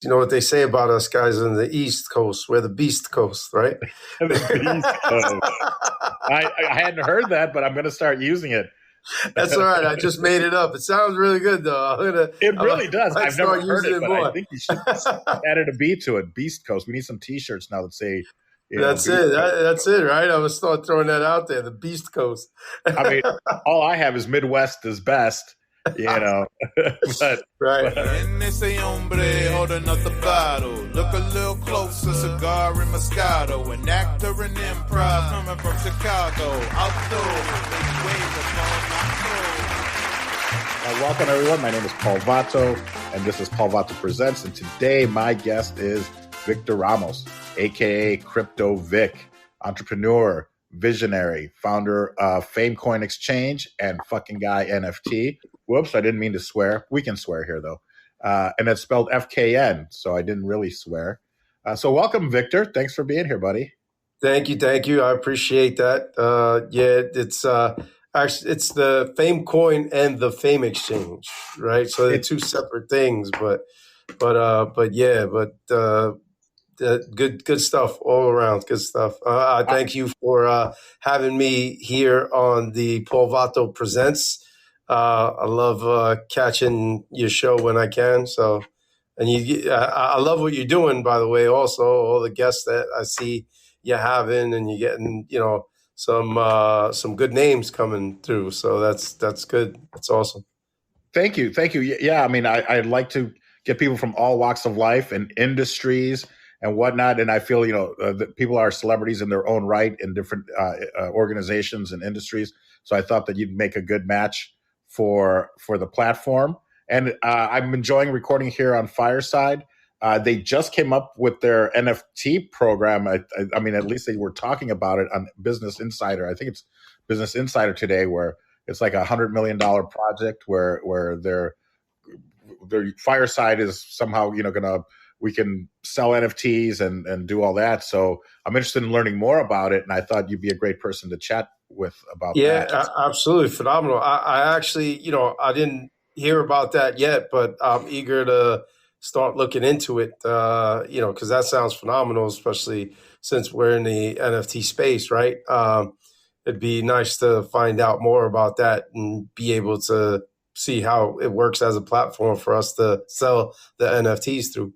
You know what they say about us guys in the East Coast? We're the Beast Coast, right? The Beast Coast. I hadn't heard that, but I'm going to start using it. That's all right. I just made it up. It sounds really good, though. It really does. I've never heard it, but more. I think you should add a B to it. Beast Coast. We need some T-shirts now that say. That's it. That's it, right? I'm going to start throwing that out there, the Beast Coast. I mean, all I have is Midwest is best. But right. And they say hombre holding up the bottle. Look a little closer, cigar and Moscato. An actor in improv coming from Chicago. Outdoors, make waves upon my welcome everyone. My name is Paul Vato, and this is Paul Vato Presents. And today my guest is Victor Ramos, aka Cryptovic, entrepreneur, visionary, founder of Famecoin Exchange and fucking guy NFT. Whoops, I didn't mean to swear. We can swear here, though. And it's spelled FKN, so I didn't really swear. So welcome, Victor. Thanks for being here, buddy. Thank you. I appreciate that. It's actually it's the Famecoin and the Fame Exchange, right? So they're two separate things, but good stuff all around. Good stuff. I thank you for having me here on the Paul Vato Presents. I love catching your show when I can. So, and I love what you're doing, by the way. Also, all the guests that I see you're having, and you're getting, some good names coming through. So that's good. That's awesome. Thank you. Yeah, I mean, I'd like to get people from all walks of life and industries and whatnot. And I feel, that people are celebrities in their own right in different organizations and industries. So I thought that you'd make a good match for the platform. And I'm enjoying recording here on Fireside. They just came up with their NFT program. I mean, at least they were talking about it on Business Insider. I think it's Business Insider today, where it's like $100 million project where their Fireside is somehow, we can sell NFTs and do all that. So I'm interested in learning more about it. And I thought you'd be a great person to chat with about that. Yeah, absolutely. Phenomenal. I actually, I didn't hear about that yet, but I'm eager to start looking into it, because that sounds phenomenal, especially since we're in the NFT space, right? It'd be nice to find out more about that and be able to see how it works as a platform for us to sell the NFTs through.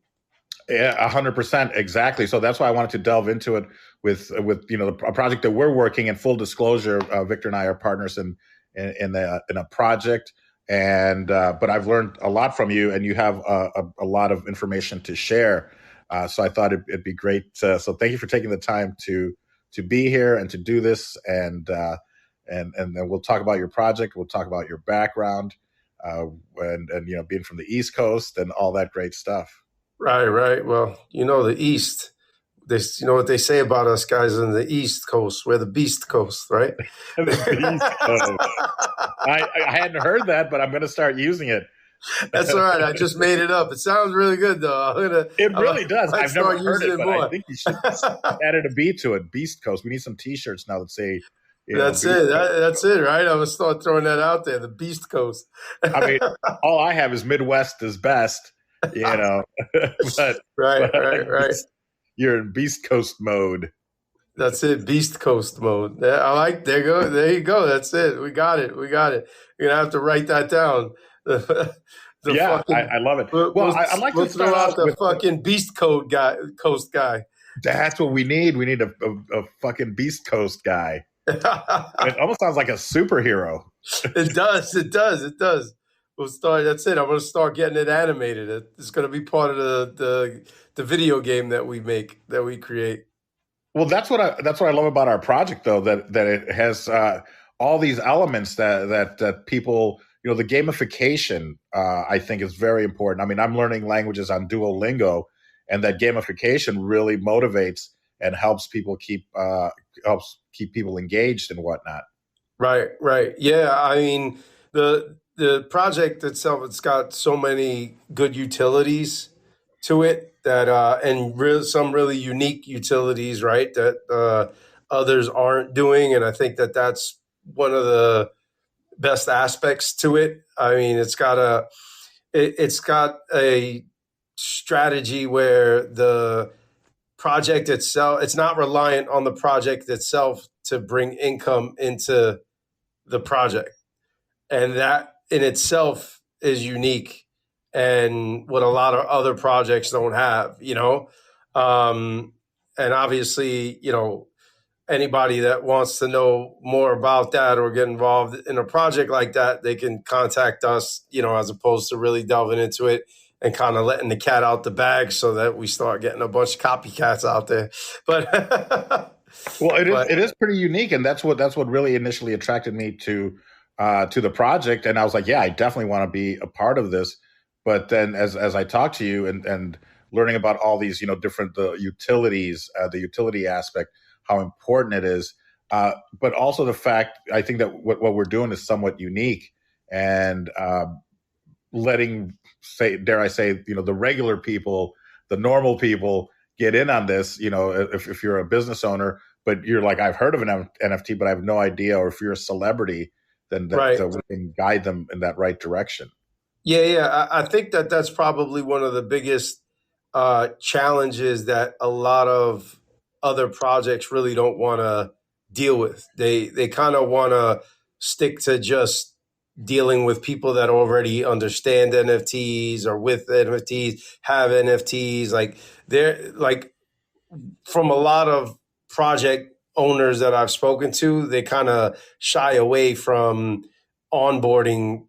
Yeah, 100%. Exactly. So that's why I wanted to delve into it with a project that we're working in. Full disclosure, Victor and I are partners in a project, and but I've learned a lot from you, and you have a lot of information to share. So I thought it'd be great. So thank you for taking the time to be here and to do this, and then we'll talk about your project. We'll talk about your background, and being from the East Coast and all that great stuff. Right. Well, the East, you know what they say about us guys in the East Coast? We're the Beast Coast, right? The Beast Coast. I hadn't heard that, but I'm going to start using it. That's all right. I just made it up. It sounds really good, though. It really does. I've never heard it, but more. I think you should add a B to it. Beast Coast. We need some T-shirts now that say. That's it. That's it, right? I'm going to start throwing that out there, the Beast Coast. I mean, all I have is Midwest is best. But right. You're in Beast Coast mode. That's it, Beast Coast mode. There you go. That's it. We got it. We're gonna have to write that down. I love it. I'd like to start out the fucking Beast Coast guy. That's what we need. We need a fucking Beast Coast guy. It almost sounds like a superhero. It does. We'll start. That's it. I'm going to start getting it animated. It's going to be part of the video game that we create. Well, that's what I love about our project, though, that it has all these elements that people, the gamification, I think is very important. I mean, I'm learning languages on Duolingo, and that gamification really motivates and helps people keep people engaged and whatnot. Right. Yeah. I mean, the project itself, it's got so many good utilities to it that some really unique utilities, right, that others aren't doing. And I think that's one of the best aspects to it. I mean, it's got a strategy where the project itself, it's not reliant on the project itself to bring income into the project. And that in itself is unique and what a lot of other projects don't have, and obviously, anybody that wants to know more about that or get involved in a project like that, they can contact us, as opposed to really delving into it and kind of letting the cat out the bag so that we start getting a bunch of copycats out there. But well, it is pretty unique, and that's what really initially attracted me to the project. And I was like, yeah, I definitely want to be a part of this. But then as I talked to you and learning about all these, different utilities, the utility aspect, how important it is, but also the fact, I think that what we're doing is somewhat unique, and letting, dare I say, the regular people, the normal people get in on this, if you're a business owner, but you're like, I've heard of an NFT, but I have no idea, or if you're a celebrity, then that we can guide them in that right direction. Yeah. I think that's probably one of the biggest challenges that a lot of other projects really don't want to deal with. They kind of want to stick to just dealing with people that already understand NFTs or with NFTs, have NFTs. Like they're like, from a lot of project owners that I've spoken to, they kind of shy away from onboarding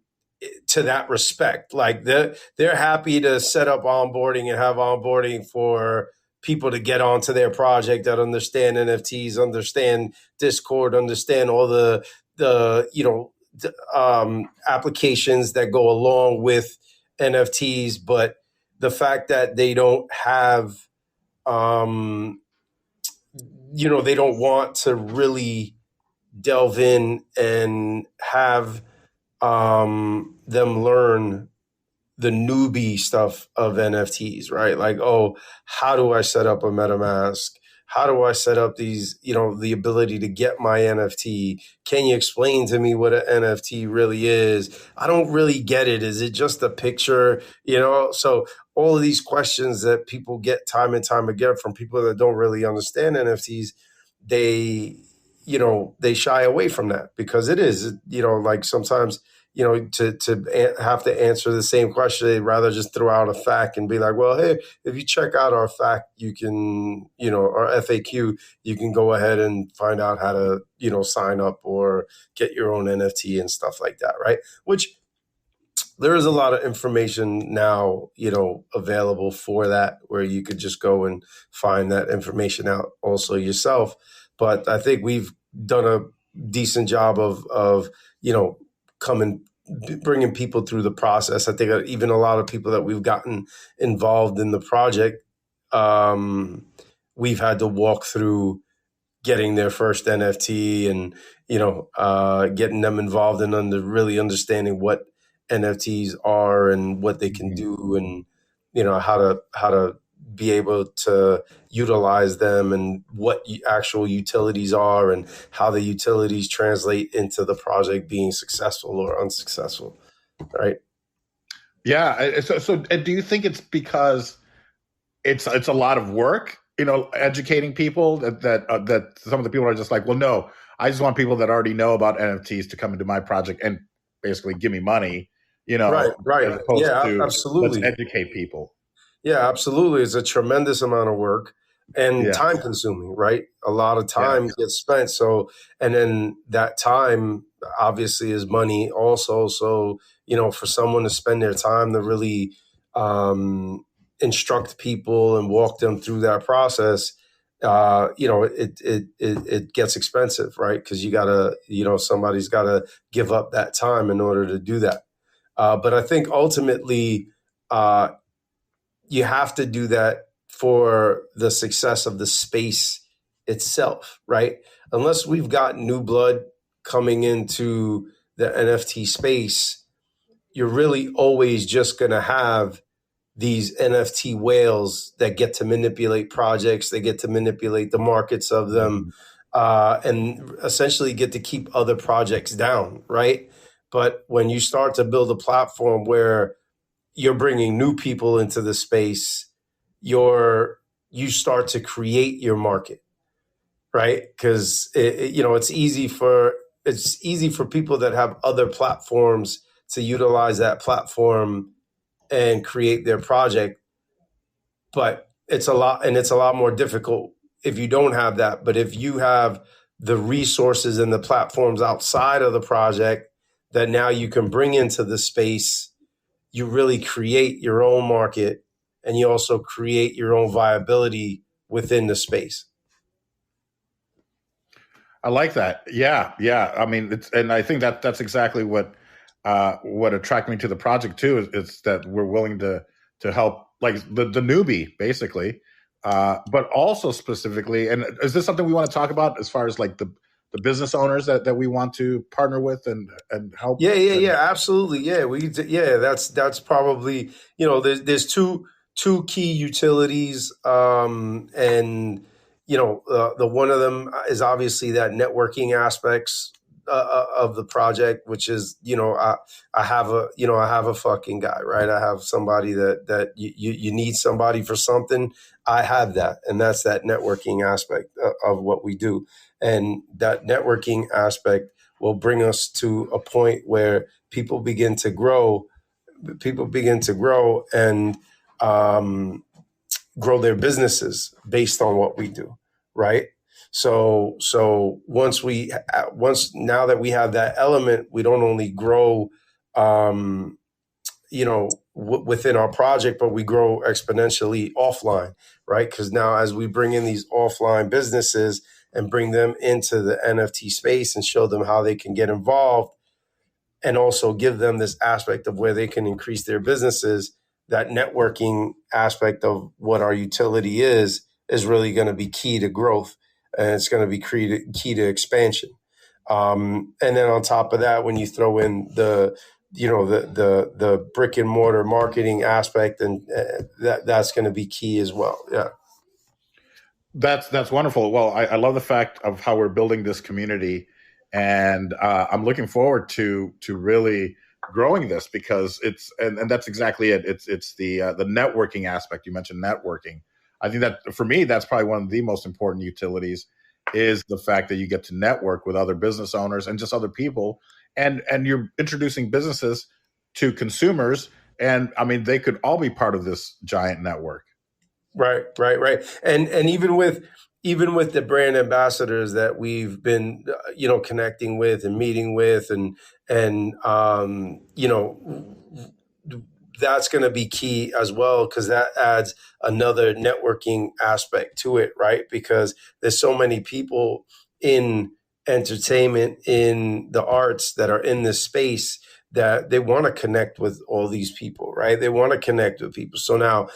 to that respect. Like they're happy to set up onboarding and have onboarding for people to get onto their project that understand NFTs, understand Discord, understand all the applications that go along with NFTs. But the fact that they don't have, they don't want to really delve in and have them learn the newbie stuff of NFTs, right? Like, oh, how do I set up a MetaMask? How do I set up these, the ability to get my NFT? Can you explain to me what an NFT really is? I don't really get it. Is it just a picture? So all of these questions that people get time and time again from people that don't really understand NFTs, they shy away from that, because it is, like sometimes, to have to answer the same question, they'd rather just throw out a fact and be like, well, hey, if you check out our fact, you can, our FAQ, you can go ahead and find out how to, sign up or get your own NFT and stuff like that, right? Which there is a lot of information now, available for that, where you could just go and find that information out also yourself. But I think we've done a decent job of bringing people through the process. I think even a lot of people that we've gotten involved in the project, we've had to walk through getting their first NFT and, getting them involved in really understanding what NFTs are and what they can do, and, how to be able to utilize them, and what actual utilities are, and how the utilities translate into the project being successful or unsuccessful, right? Yeah. So do you think it's because it's a lot of work, educating people that some of the people are just like, well, no, I just want people that already know about NFTs to come into my project and basically give me money, Right. as opposed to Absolutely. let's educate people. Yeah, absolutely. It's a tremendous amount of work and time consuming, right? A lot of time gets spent. So, and then that time obviously is money also. So, for someone to spend their time to really instruct people and walk them through that process, it gets expensive, right? Because you gotta, somebody's gotta give up that time in order to do that. But I think ultimately, you have to do that for the success of the space itself, right? Unless we've got new blood coming into the NFT space, you're really always just going to have these NFT whales that get to manipulate projects, they get to manipulate the markets of them, and essentially get to keep other projects down, right? But when you start to build a platform where you're bringing new people into the space. You start to create your market, right? Because it's easy for people that have other platforms to utilize that platform and create their project, but it's a lot more difficult if you don't have that. But if you have the resources and the platforms outside of the project that now you can bring into the space, you really create your own market, and you also create your own viability within the space. I like that. Yeah. I mean, and I think that's exactly what attracted me to the project too. Is that we're willing to help, like the newbie, basically, but also specifically. And is this something we want to talk about as far as like the business owners that we want to partner with and help? Yeah, absolutely. Yeah, that's probably, there's two key utilities, and the one of them is obviously that networking aspects of the project, which is, I have a fucking guy, right? I have somebody that you need somebody for something. I have that, and that's that networking aspect of what we do. And that networking aspect will bring us to a point where people begin to grow and grow their businesses based on what we do, right? So once now that we have that element, we don't only grow, within our project, but we grow exponentially offline, right? Because now as we bring in these offline businesses and bring them into the NFT space and show them how they can get involved, and also give them this aspect of where they can increase their businesses, that networking aspect of what our utility is really going to be key to growth, and it's going to be key to expansion. And then on top of that, when you throw in the brick and mortar marketing aspect, and that's going to be key as well. Yeah. That's wonderful. Well, I love the fact of how we're building this community, and I'm looking forward to really growing this, because and that's exactly it. It's the networking aspect. You mentioned networking. I think that for me, that's probably one of the most important utilities, is the fact that you get to network with other business owners and just other people, and you're introducing businesses to consumers, and I mean, they could all be part of this giant network. Right. And even with the brand ambassadors that we've been, connecting with and meeting with, and that's going to be key as well, because that adds another networking aspect to it, right? Because there's so many people in entertainment, in the arts, that are in this space, that they want to connect with all these people, right? They want to connect with people. So now,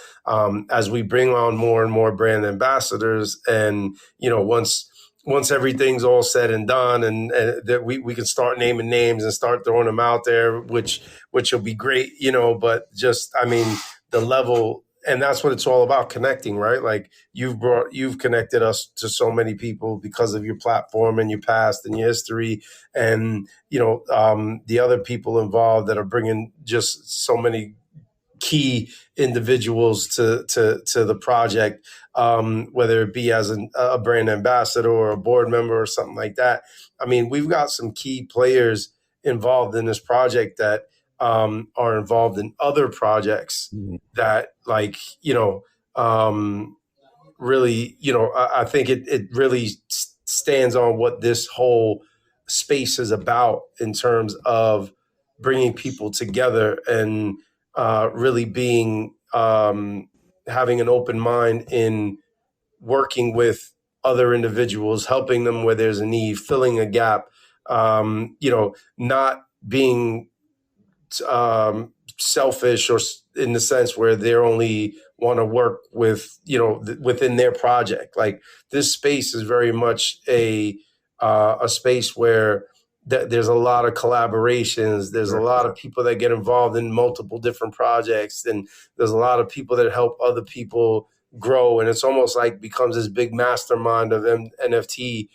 as we bring on more and more brand ambassadors, and once everything's all said and done, and that we can start naming names and start throwing them out there, which will be great, but just, I mean, the level. And that's what it's all about, connecting, right? Like you've connected us to so many people because of your platform and your past and your history, and the other people involved that are bringing just so many key individuals to the project, whether it be as a brand ambassador or a board member or something like that. I mean, we've got some key players involved in this project that are involved in other projects that, like, really, I think it really stands on what this whole space is about, in terms of bringing people together and really being, having an open mind in working with other individuals, helping them where there's a need, filling a gap, not being selfish, or in the sense where they only want to work with, within their project. Like, this space is very much a space where there's a lot of collaborations. There's a lot of people that get involved in multiple different projects, and there's a lot of people that help other people grow. And it's almost like becomes this big mastermind of NFT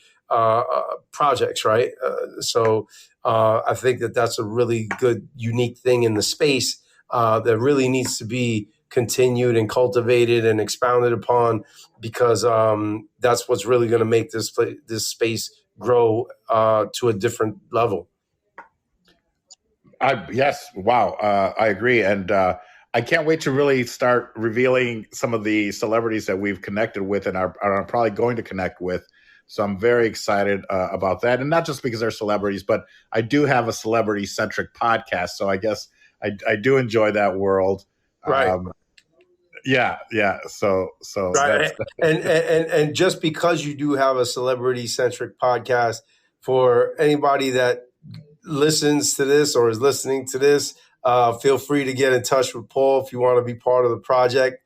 projects, right? So I think that's a really good, unique thing in the space. that really needs to be continued and cultivated and expounded upon, because that's what's really going to make this space grow to a different level. Yes, wow, I agree, and I can't wait to really start revealing some of the celebrities that we've connected with and are probably going to connect with. So I'm very excited about that, and not just because they're celebrities, but I do have a celebrity-centric podcast, so I guess I do enjoy that world. Right. Yeah. So right. And just because you do have a celebrity-centric podcast, for anybody that listens to this or is listening to this, feel free to get in touch with Paul if you want to be part of the project.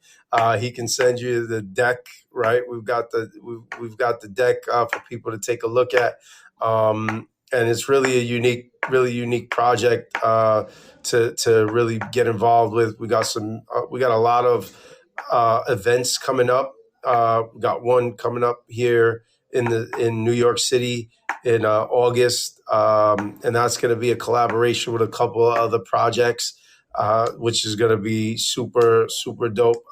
He can send you the deck. Right, we've got the deck for people to take a look at, and it's really a unique project to really get involved with. We got a lot of events coming up. We got one coming up here in New York City in August, and that's going to be a collaboration with a couple of other projects, which is going to be super, super dope.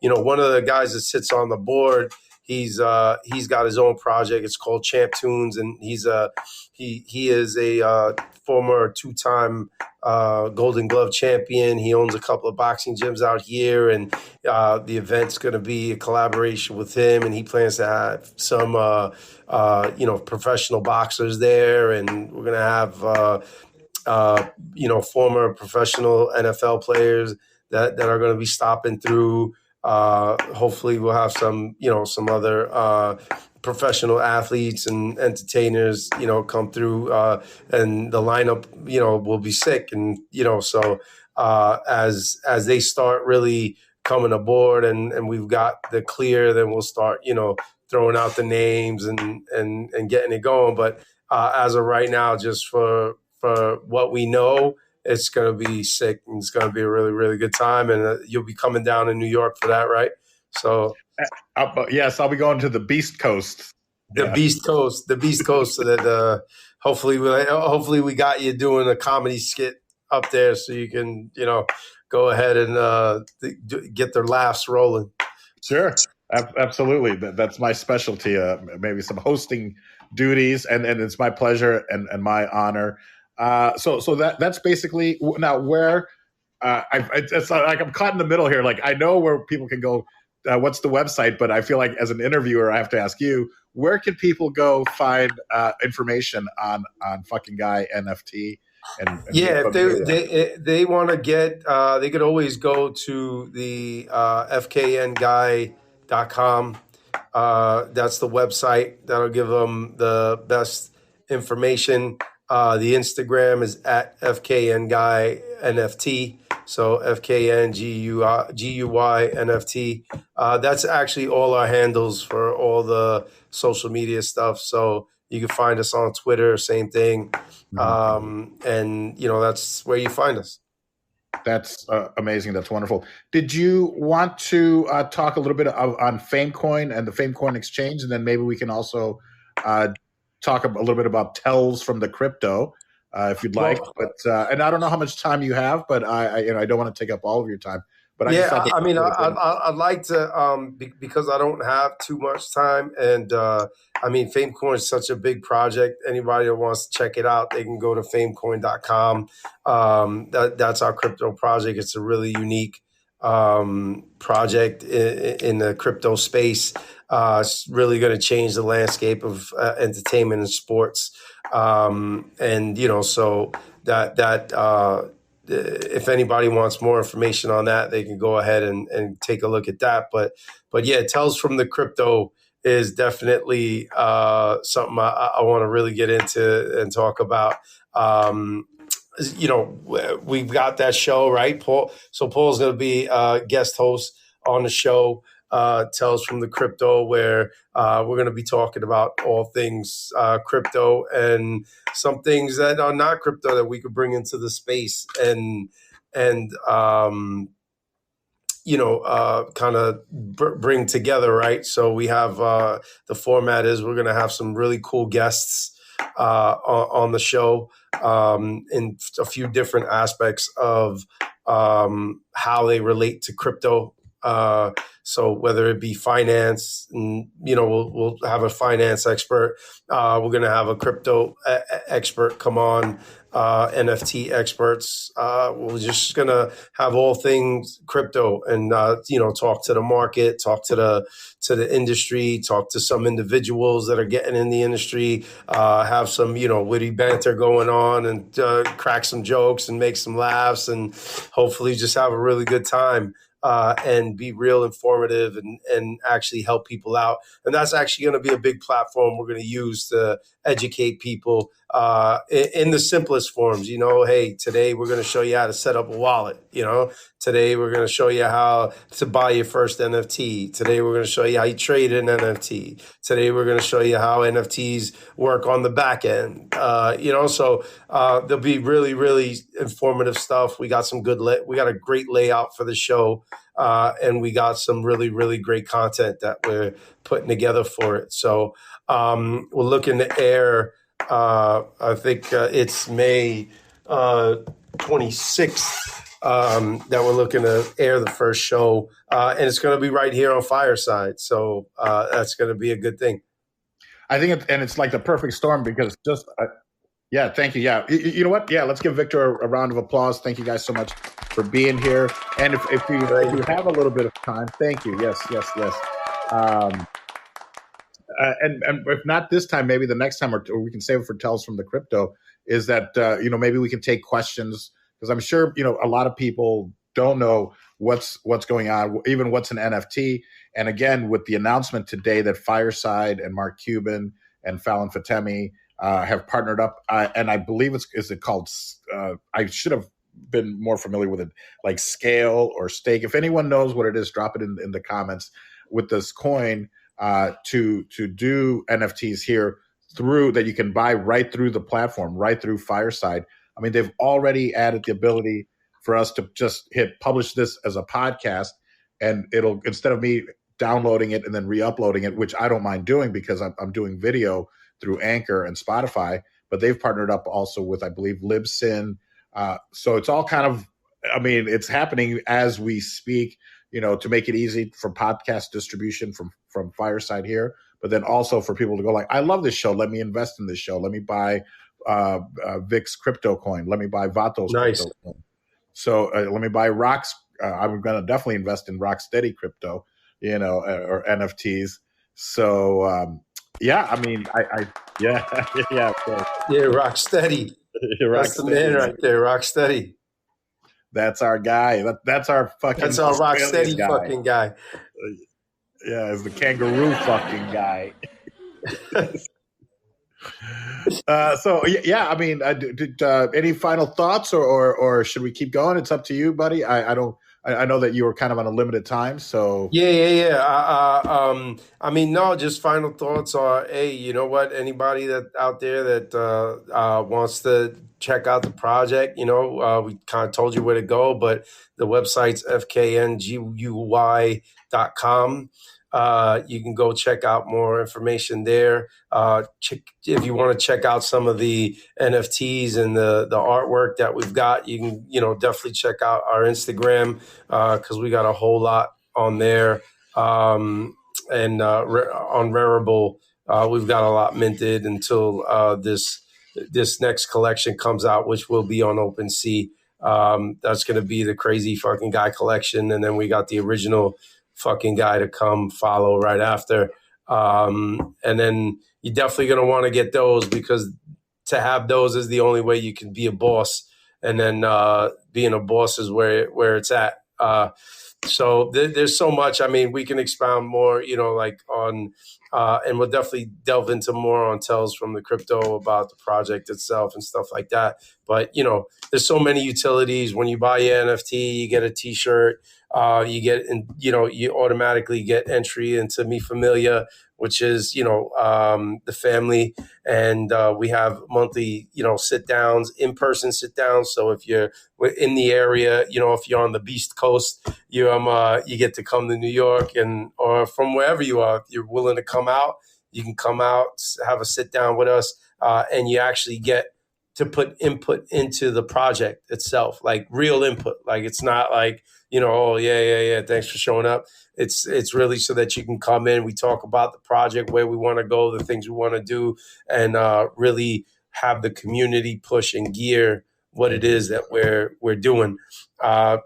One of the guys that sits on the board, he's got his own project. It's called Champ Tunes, and he is a former 2-time Golden Glove champion. He owns a couple of boxing gyms out here, and the event's going to be a collaboration with him, and he plans to have some professional boxers there, and we're going to have former professional NFL players that are going to be stopping through. Hopefully we'll have some other professional athletes and entertainers, come through, and the lineup, will be sick. And, so as they start really coming aboard and we've got the clear, then we'll start, throwing out the names and getting it going. But as of right now, just for what we know, it's going to be sick, and it's going to be a really, really good time. And you'll be coming down in New York for that, right? So, yes, I'll be going to the Beast Coast. The Beast Coast, so that hopefully we got you doing a comedy skit up there, so you can, go ahead and get their laughs rolling. Sure, absolutely. That's my specialty. Maybe some hosting duties, and it's my pleasure and my honor. So that's basically now where it's like I'm caught in the middle here. Like, I know where people can go. What's the website? But I feel like as an interviewer, I have to ask you, where can people go find information on fucking Guy NFT? If they want to get, they could always go to the fknguy.com. That's the website that'll give them the best information. The Instagram is at FKNGuyNFT. So FKNGUY NFT. That's actually all our handles for all the social media stuff. So you can find us on Twitter, same thing. And, that's where you find us. That's amazing. That's wonderful. Did you want to talk a little bit on Famecoin and the Famecoin exchange? And then maybe we can also talk a little bit about tells from the crypto, if you'd like. But and I don't know how much time you have, but I don't want to take up all of your time. But I'd like to because I don't have too much time, and Famecoin is such a big project. Anybody that wants to check it out, they can go to famecoin.com. That's our crypto project. It's a really unique project in the crypto space. It's really going to change the landscape of entertainment and sports. So that if anybody wants more information on that, they can go ahead and take a look at that. But yeah, Tells from the Crypto is definitely something I want to really get into and talk about. We've got that show, right, Paul? So Paul's going to be a guest host on the show, Tells from the Crypto, where we're going to be talking about all things crypto and some things that are not crypto that we could bring into the space and kind of bring together, right? So we have the format is we're going to have some really cool guests on the show. in a few different aspects of how they relate to crypto. So whether it be finance, and, we'll have a finance expert. We're going to have a crypto expert come on, NFT experts. We're just going to have all things crypto and, talk to the market, talk to the industry, talk to some individuals that are getting in the industry, have some, witty banter going on and crack some jokes and make some laughs and hopefully just have a really good time. And be real informative and actually help people out. And that's actually going to be a big platform we're going to use to educate people in the simplest forms. Hey, today we're going to show you how to set up a wallet. Today we're going to show you how to buy your first NFT. Today we're going to show you how you trade an NFT. Today we're going to show you how NFTs work on the back end. So there'll be really, really informative stuff. We got we got a great layout for the show. And we got some really, really great content that we're putting together for it. So we're looking to air, I think it's May 26th that we're looking to air the first show. And it's going to be right here on Fireside. So that's going to be a good thing. I think it's like the perfect storm because just yeah, thank you. Yeah, you know what? Yeah, let's give Victor a round of applause. Thank you guys so much for being here. And if you have a little bit of time, thank you. Yes. And if not this time, maybe the next time, or we can save it for Tells from the Crypto. Is that maybe we can take questions because I'm sure a lot of people don't know what's going on, even what's an NFT. And again, with the announcement today that Fireside and Mark Cuban and Fallon Fatemi have partnered up, and I believe is it called? I should have been more familiar with it, like Scale or Stake. If anyone knows what it is, drop it in the comments. With this coin to do NFTs here through that you can buy right through the platform, right through Fireside. I mean, they've already added the ability for us to just hit publish this as a podcast, and it'll, instead of me downloading it and then re-uploading it, which I don't mind doing because I'm doing video through Anchor and Spotify, but they've partnered up also with, I believe, Libsyn. So it's all kind of, I mean, it's happening as we speak, to make it easy for podcast distribution from Fireside here, but then also for people to go like, I love this show. Let me invest in this show. Let me buy Vic's crypto coin. Let me buy Vato's crypto coin. So let me buy Rock's. I'm going to definitely invest in Rocksteady crypto, or NFTs. So yeah, I mean, yeah, of course. Yeah, Rocksteady. That's the man right there, Rocksteady. That's our guy. That's our fucking. That's our Rocksteady fucking guy. Yeah, it's the kangaroo fucking guy. So yeah, I mean, any final thoughts, or should we keep going? It's up to you, buddy. I know that you were kind of on a limited time, so yeah. I mean, no, just final thoughts are, hey, you know what? Anybody that out there that wants to check out the project, we kind of told you where to go, but the website's fknguy.com. You can go check out more information there. If you want to check out some of the NFTs and the artwork that we've got, you can, definitely check out our Instagram because we got a whole lot on there. And on Rarible, we've got a lot minted until this next collection comes out, which will be on OpenSea. That's going to be the crazy fucking guy collection. And then we got the original fucking guy to come follow right after. And then you're definitely going to want to get those because to have those is the only way you can be a boss. And then being a boss is where it's at. So there's so much. I mean, we can expound more, on, and we'll definitely delve into more on Tells from the Crypto about the project itself and stuff like that. But, there's so many utilities. When you buy your NFT, you get a T-shirt. You get, you automatically get entry into Mi Familia, which is, the family. And we have monthly, sit downs, in-person sit downs. So if you're in the area, if you're on the Beast Coast, you get to come to New York or from wherever you are, if you're willing to come out, you can come out, have a sit down with us. And you actually get to put input into the project itself, like real input. Like it's not like, oh yeah, thanks for showing up. It's really so that you can come in, we talk about the project, where we want to go, the things we want to do, and really have the community push and gear what it is that we're doing. And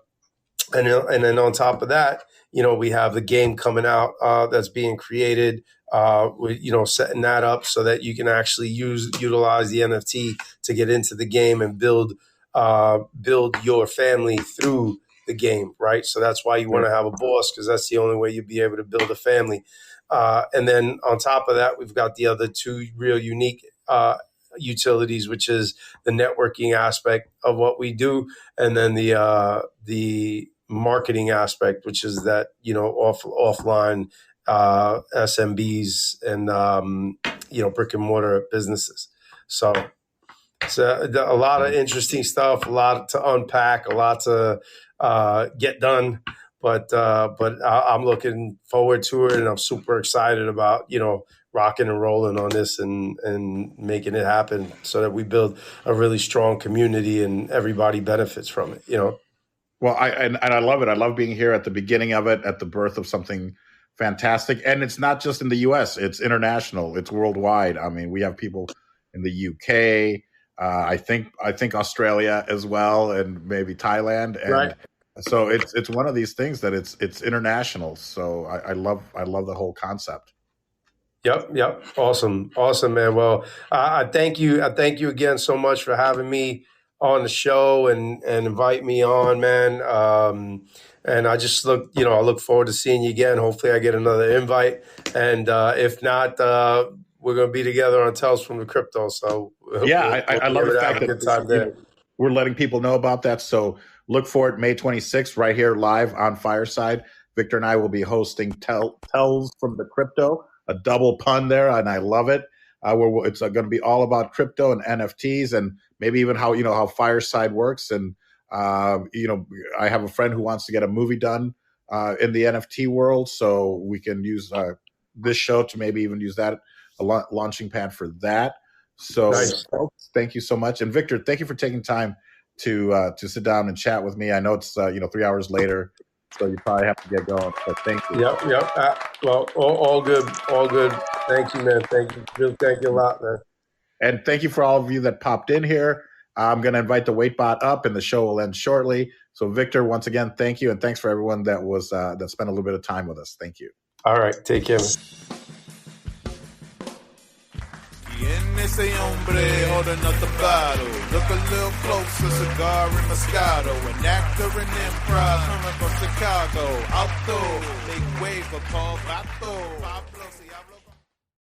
then on top of that, we have the game coming out that's being created. Setting that up so that you can actually utilize the NFT to get into the game and build your family through the game, right? So that's why you want to have a boss, because that's the only way you'll be able to build a family. And then on top of that, we've got the other two real unique utilities, which is the networking aspect of what we do, and then the marketing aspect, which is that offline SMBs and brick and mortar businesses. So it's a lot of interesting stuff, a lot to unpack, a lot to get done. But I'm looking forward to it, and I'm super excited about rocking and rolling on this and making it happen so that we build a really strong community and everybody benefits from it. Well, I love it. I love being here at the beginning of it, at the birth of something fantastic. And it's not just in the US, it's international, it's worldwide. I mean, we have people in the UK, I think Australia as well, and maybe Thailand. And right. So it's one of these things that it's international. So I love the whole concept. Yep. Awesome, man. Well, I thank you again so much for having me on the show and invite me on, man. And I just I look forward to seeing you again. Hopefully I get another invite. And if not, we're going to be together on Tales from the Crypto. So yeah, I love the fact that we're letting people know about that. So look for it May 26th right here live on Fireside. Victor and I will be hosting Tales from the Crypto, a double pun there, and I love it. It's going to be all about crypto and NFTs, and maybe even how Fireside works. And I have a friend who wants to get a movie done in the NFT world, so we can use this show to maybe even use that a launching pad for that. So, nice. Folks, thank you so much, and Victor, thank you for taking time to sit down and chat with me. I know it's 3 hours later, so you probably have to get going. But thank you. Yep. Well, all good. Thank you, man. Thank you a lot, man. And thank you for all of you that popped in here. I'm going to invite the Waitbot up, and the show will end shortly. So, Victor, once again, thank you, and thanks for everyone that spent a little bit of time with us. Thank you. All right, take care, man. ¿Quién es ese hombre holding up the bottle? Look a little closer, cigar and Moscato. An actor in improv coming from Chicago. Auto, make way for Paul Vato.